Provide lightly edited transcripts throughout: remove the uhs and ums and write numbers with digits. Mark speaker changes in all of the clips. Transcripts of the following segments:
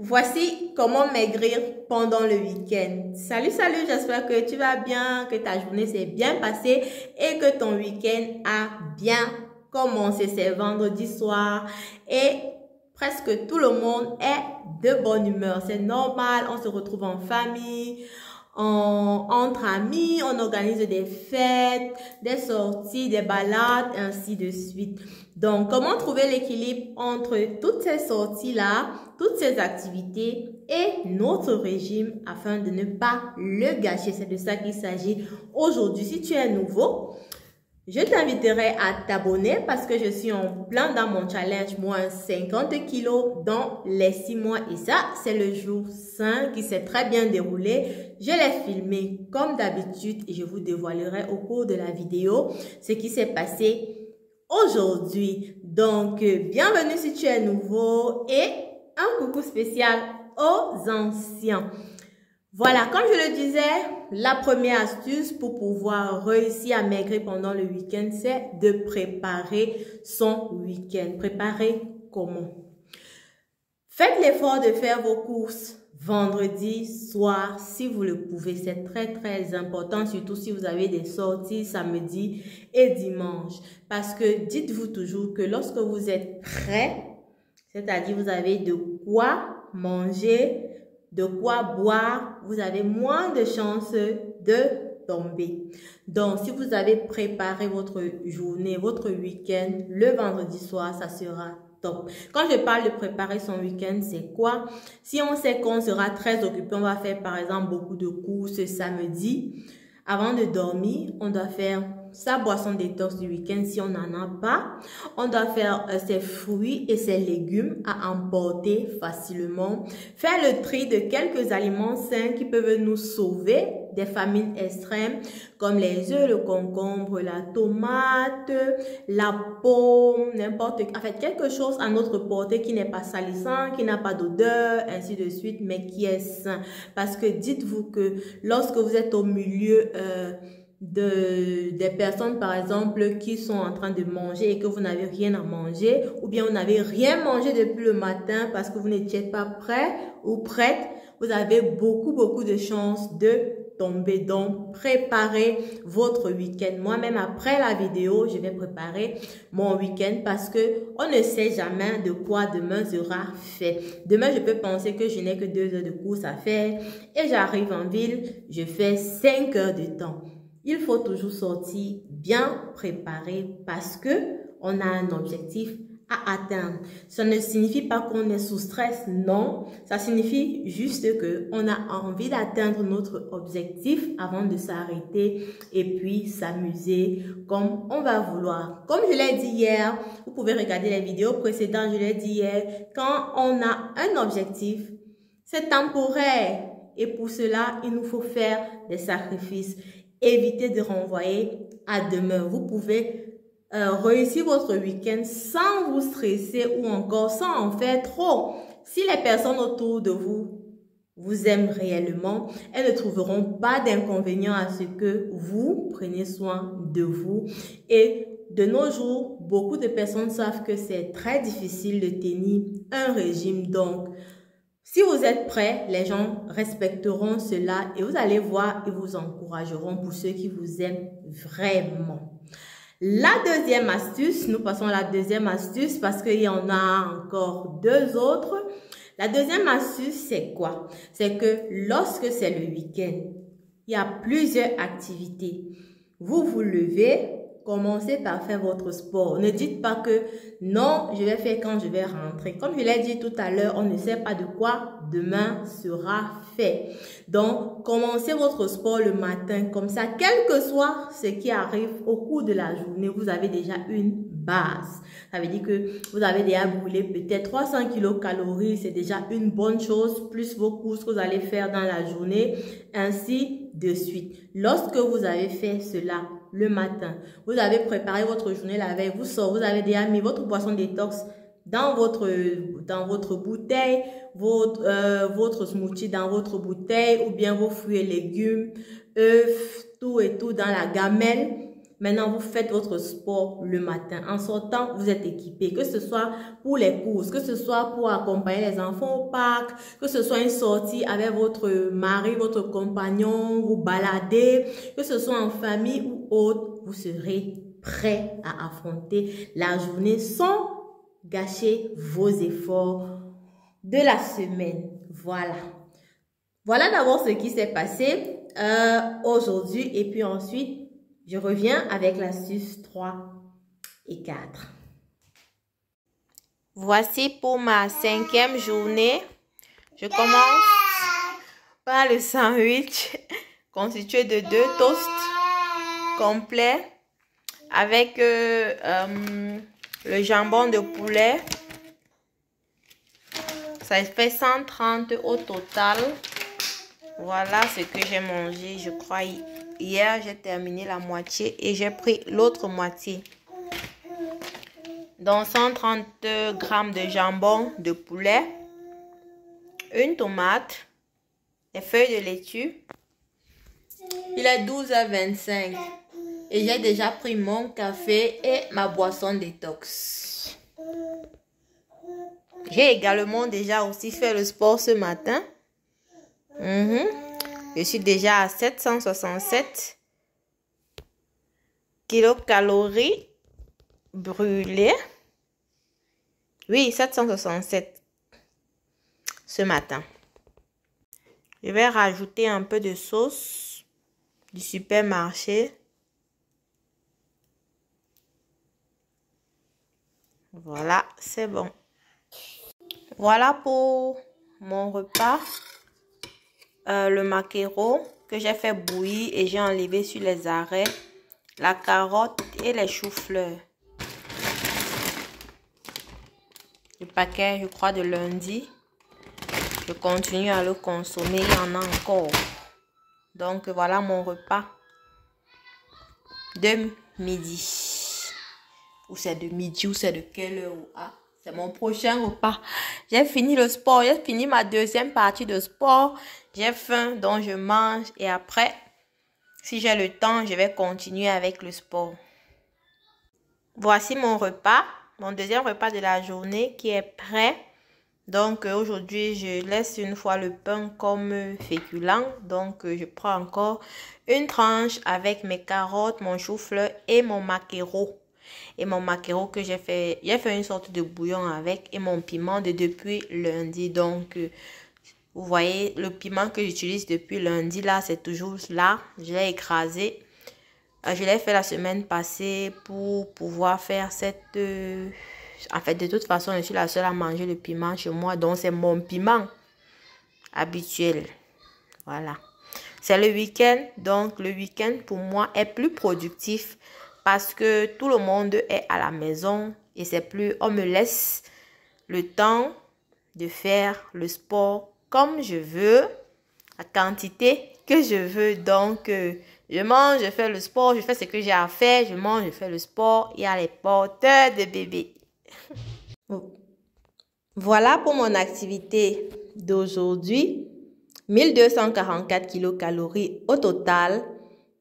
Speaker 1: Voici comment maigrir pendant le week-end. Salut, j'espère que tu vas bien, que ta journée s'est bien passée et que ton week-end a bien commencé. C'est vendredi soir et presque tout le monde est de bonne humeur. C'est normal, on se retrouve en famille, entre amis, on organise des fêtes, des sorties, des balades, ainsi de suite. Donc, comment trouver l'équilibre entre toutes ces sorties-là, toutes ces activités et notre régime afin de ne pas le gâcher? C'est de ça qu'il s'agit aujourd'hui. Si tu es nouveau, je t'inviterai à t'abonner parce que je suis en plein dans mon challenge moins 50 kilos dans les 6 mois. Et ça, c'est le jour 5 qui s'est très bien déroulé. Je l'ai filmé comme d'habitude et je vous dévoilerai au cours de la vidéo ce qui s'est passé aujourd'hui. Donc, bienvenue si tu es nouveau et un coucou spécial aux anciens. Voilà, comme je le disais, la première astuce pour pouvoir réussir à maigrir pendant le week-end, c'est de préparer son week-end. Préparer comment? Faites l'effort de faire vos courses vendredi soir si vous le pouvez. C'est très important, surtout si vous avez des sorties samedi et dimanche. Parce que dites-vous toujours que lorsque vous êtes prêt, c'est-à-dire vous avez de quoi manger, de quoi boire, vous avez moins de chances de tomber. Donc, si vous avez préparé votre journée, votre week-end, le vendredi soir, ça sera top. Quand je parle de préparer son week-end, c'est quoi? Si on sait qu'on sera très occupé, on va faire par exemple beaucoup de courses samedi. Avant de dormir, on doit faire sa boisson détox du week-end si on n'en a pas. On doit faire ses fruits et ses légumes à emporter facilement. Faire le tri de quelques aliments sains qui peuvent nous sauver des famines extrêmes comme les œufs, le concombre, la tomate, la pomme, n'importe quoi. En fait, quelque chose à notre portée qui n'est pas salissant, qui n'a pas d'odeur, ainsi de suite, mais qui est sain. Parce que dites-vous que lorsque vous êtes au milieu des personnes par exemple qui sont en train de manger et que vous n'avez rien à manger ou bien vous n'avez rien mangé depuis le matin parce que vous n'étiez pas prêt ou prête, vous avez beaucoup de chances de tomber. Donc préparez votre week-end. Moi-même après la vidéo je vais préparer mon week-end parce que on ne sait jamais de quoi demain sera fait. Demain je peux penser que je n'ai que 2 heures de course à faire et j'arrive en ville, je fais 5 heures de temps. Il faut toujours sortir bien préparé parce que on a un objectif à atteindre. Ça ne signifie pas qu'on est sous stress, non. Ça signifie juste que on a envie d'atteindre notre objectif avant de s'arrêter et puis s'amuser comme on va vouloir. Comme je l'ai dit hier, vous pouvez regarder les vidéos précédentes, je l'ai dit hier, quand on a un objectif, c'est temporaire et pour cela, il nous faut faire des sacrifices. Évitez de renvoyer à demain. Vous pouvez réussir votre week-end sans vous stresser ou encore sans en faire trop. Si les personnes autour de vous vous aiment réellement, elles ne trouveront pas d'inconvénient à ce que vous preniez soin de vous. Et de nos jours, beaucoup de personnes savent que c'est très difficile de tenir un régime. Donc, si vous êtes prêts, les gens respecteront cela et vous allez voir, ils vous encourageront pour ceux qui vous aiment vraiment. La deuxième astuce, nous passons à la deuxième astuce parce qu'il y en a encore 2 autres. La deuxième astuce, c'est quoi? C'est que lorsque c'est le week-end, il y a plusieurs activités. Vous vous levez. Commencez par faire votre sport. Ne dites pas que non, je vais faire quand je vais rentrer. Comme je l'ai dit tout à l'heure, on ne sait pas de quoi demain sera fait. Donc, commencez votre sport le matin. Comme ça, quel que soit ce qui arrive au cours de la journée, vous avez déjà une base. Ça veut dire que vous avez déjà brûlé peut-être 300 kilocalories. C'est déjà une bonne chose, plus vos courses que vous allez faire dans la journée, ainsi de suite. Lorsque vous avez fait cela, le matin, vous avez préparé votre journée la veille, vous avez déjà mis votre boisson détox dans votre bouteille, votre smoothie dans votre bouteille ou bien vos fruits et légumes, œufs, tout et tout dans la gamelle. Maintenant, vous faites votre sport le matin. En sortant, vous êtes équipé. Que ce soit pour les courses, que ce soit pour accompagner les enfants au parc, que ce soit une sortie avec votre mari, votre compagnon, vous balader, que ce soit en famille ou autre, vous serez prêt à affronter la journée sans gâcher vos efforts de la semaine. Voilà. Voilà d'abord ce qui s'est passé aujourd'hui. Et puis ensuite, je reviens avec l'astuce 3 et 4. Voici pour ma 5e journée. Je commence par le sandwich constitué de 2 toasts complets avec le jambon de poulet. Ça fait 130 au total. Voilà ce que j'ai mangé. Je crois hier, j'ai terminé la moitié et j'ai pris l'autre moitié. Donc 130 grammes de jambon de poulet, une tomate, des feuilles de laitue. Il est 12h25 et j'ai déjà pris mon café et ma boisson détox. J'ai également déjà aussi fait le sport ce matin. Je suis déjà à 767 kilocalories brûlées. Oui, 767 ce matin. Je vais rajouter un peu de sauce du supermarché. Voilà, c'est bon. Voilà pour mon repas. Le maquereau que j'ai fait bouillir et j'ai enlevé sur les arrêts, la carotte et les choux-fleurs. Le paquet, je crois, de lundi. Je continue à le consommer, il y en a encore. Donc, voilà mon repas de midi. Ou c'est de midi, ou c'est de quelle heure? C'est mon prochain repas. J'ai fini le sport. J'ai fini ma 2e partie de sport. J'ai faim, donc je mange. Et après, si j'ai le temps, je vais continuer avec le sport. Voici mon repas. Mon 2e repas de la journée qui est prêt. Donc aujourd'hui, je laisse une fois le pain comme féculent. Donc je prends encore une tranche avec mes carottes, mon chou-fleur et mon maquereau. Et mon maquereau que j'ai fait une sorte de bouillon avec et mon piment de depuis lundi. Donc, vous voyez, le piment que j'utilise depuis lundi, là, c'est toujours là. Je l'ai écrasé. Je l'ai fait la semaine passée pour pouvoir faire cette... En fait, de toute façon, je suis la seule à manger le piment chez moi. Donc, c'est mon piment habituel. Voilà. C'est le week-end. Donc, le week-end, pour moi, est plus productif. Parce que tout le monde est à la maison et c'est plus, on me laisse le temps de faire le sport comme je veux, la quantité que je veux. Donc, je mange, je fais le sport, je fais ce que j'ai à faire, je mange, je fais le sport. Il y a les porteurs de bébés. Voilà pour mon activité d'aujourd'hui. 1244 kilocalories au total.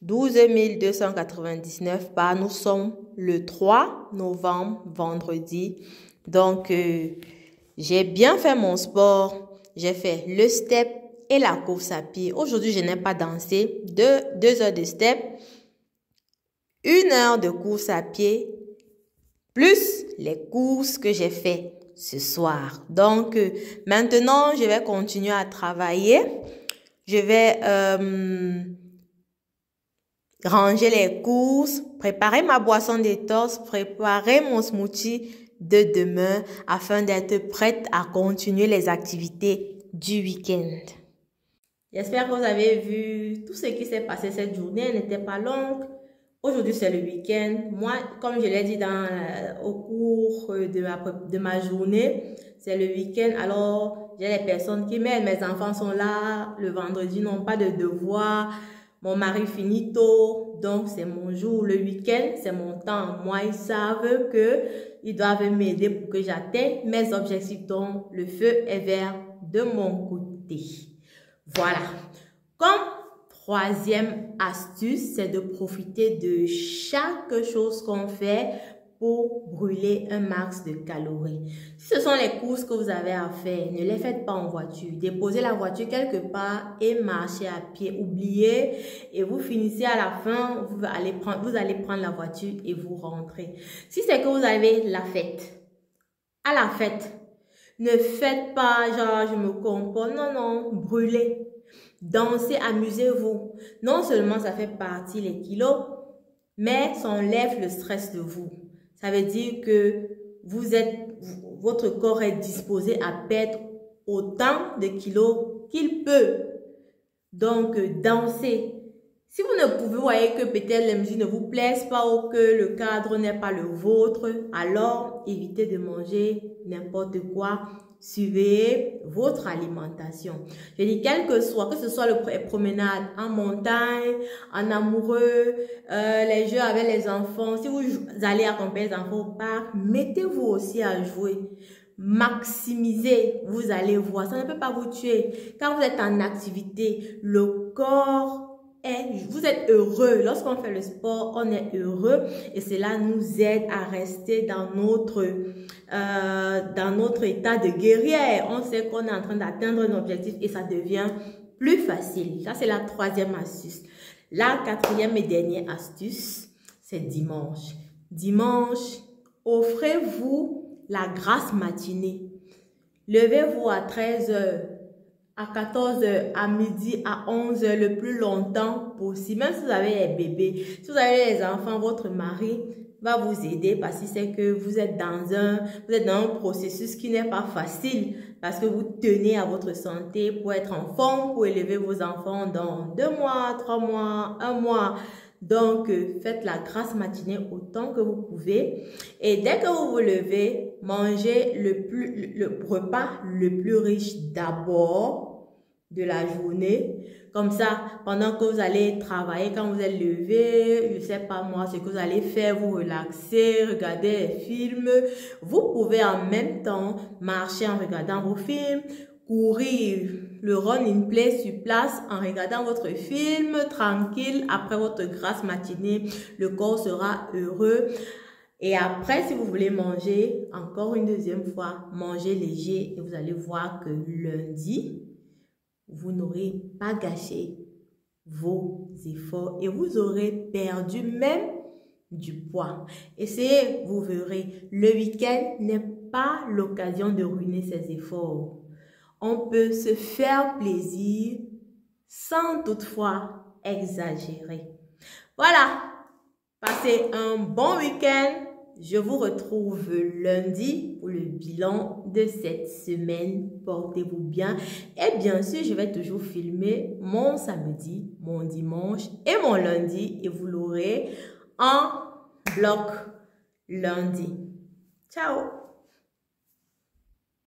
Speaker 1: 12 299 par. Nous sommes le 3 novembre, vendredi. Donc, j'ai bien fait mon sport. J'ai fait le step et la course à pied. Aujourd'hui, je n'ai pas dansé. 2 heures de step, 1 heure de course à pied, plus les courses que j'ai fait ce soir. Donc, maintenant, je vais continuer à travailler. Je vais... ranger les courses, préparer ma boisson détox, préparer mon smoothie de demain afin d'être prête à continuer les activités du week-end. J'espère que vous avez vu tout ce qui s'est passé cette journée. Elle n'était pas longue. Aujourd'hui, c'est le week-end. Moi, comme je l'ai dit au cours de ma journée, c'est le week-end. Alors, j'ai les personnes qui m'aident. Mes enfants sont là. Le vendredi, n'ont pas de devoirs. Mon mari finit tôt, donc c'est mon jour. Le week-end, c'est mon temps. Moi, ils savent qu'ils doivent m'aider pour que j'atteigne mes objectifs. Donc, le feu est vert de mon côté. Voilà. Comme troisième astuce, c'est de profiter de chaque chose qu'on fait pour brûler un max de calories. Si ce sont les courses que vous avez à faire, ne les faites pas en voiture. Déposez la voiture quelque part et marchez à pied. Oubliez et vous finissez à la fin, vous allez prendre la voiture et vous rentrez. Si c'est que vous avez la fête, à la fête, ne faites pas genre je me comporte, non, brûlez. Dansez, amusez-vous. Non seulement ça fait partie les kilos, mais ça enlève le stress de vous. Ça veut dire que votre corps est disposé à perdre autant de kilos qu'il peut. Donc, dansez. Si vous ne pouvez, voyez que peut-être les musiques ne vous plaisent pas ou que le cadre n'est pas le vôtre, alors évitez de manger n'importe quoi. Suivez votre alimentation. Je dis quel que ce soit le promenade en montagne, en amoureux, les jeux avec les enfants. Si vous allez accompagner les enfants au parc, mettez-vous aussi à jouer. Maximisez, vous allez voir, ça ne peut pas vous tuer. Quand vous êtes en activité, le corps vous êtes heureux. Lorsqu'on fait le sport, on est heureux et cela nous aide à rester dans notre état de guerrière. On sait qu'on est en train d'atteindre un objectif et ça devient plus facile. Ça, c'est la troisième astuce. La quatrième et dernière astuce, c'est dimanche. Dimanche, offrez-vous la grasse matinée. Levez-vous à 13h. À 14h, à midi, à 11h, le plus longtemps possible. Même si vous avez les bébés, si vous avez les enfants, votre mari va vous aider parce qu'il sait que vous êtes dans un processus qui n'est pas facile parce que vous tenez à votre santé pour être en forme, pour élever vos enfants dans 2 mois, 3 mois, 1 mois. Donc, faites la grasse matinée autant que vous pouvez. Et dès que vous vous levez, mangez le repas le plus riche d'abord de la journée. Comme ça, pendant que vous allez travailler, quand vous êtes levé, je sais pas moi, ce que vous allez faire, vous relaxer, regarder les films. Vous pouvez en même temps marcher en regardant vos films, courir le run in place sur place en regardant votre film tranquille. Après votre grasse matinée, le corps sera heureux. Et après, si vous voulez manger encore une deuxième fois, mangez léger et vous allez voir que lundi, vous n'aurez pas gâché vos efforts et vous aurez perdu même du poids. Essayez, vous verrez, le week-end n'est pas l'occasion de ruiner ses efforts. On peut se faire plaisir sans toutefois exagérer. Voilà, passez un bon week-end. Je vous retrouve lundi pour le bilan de cette semaine. Portez-vous bien. Et bien sûr, je vais toujours filmer mon samedi, mon dimanche et mon lundi. Et vous l'aurez en bloc lundi. Ciao!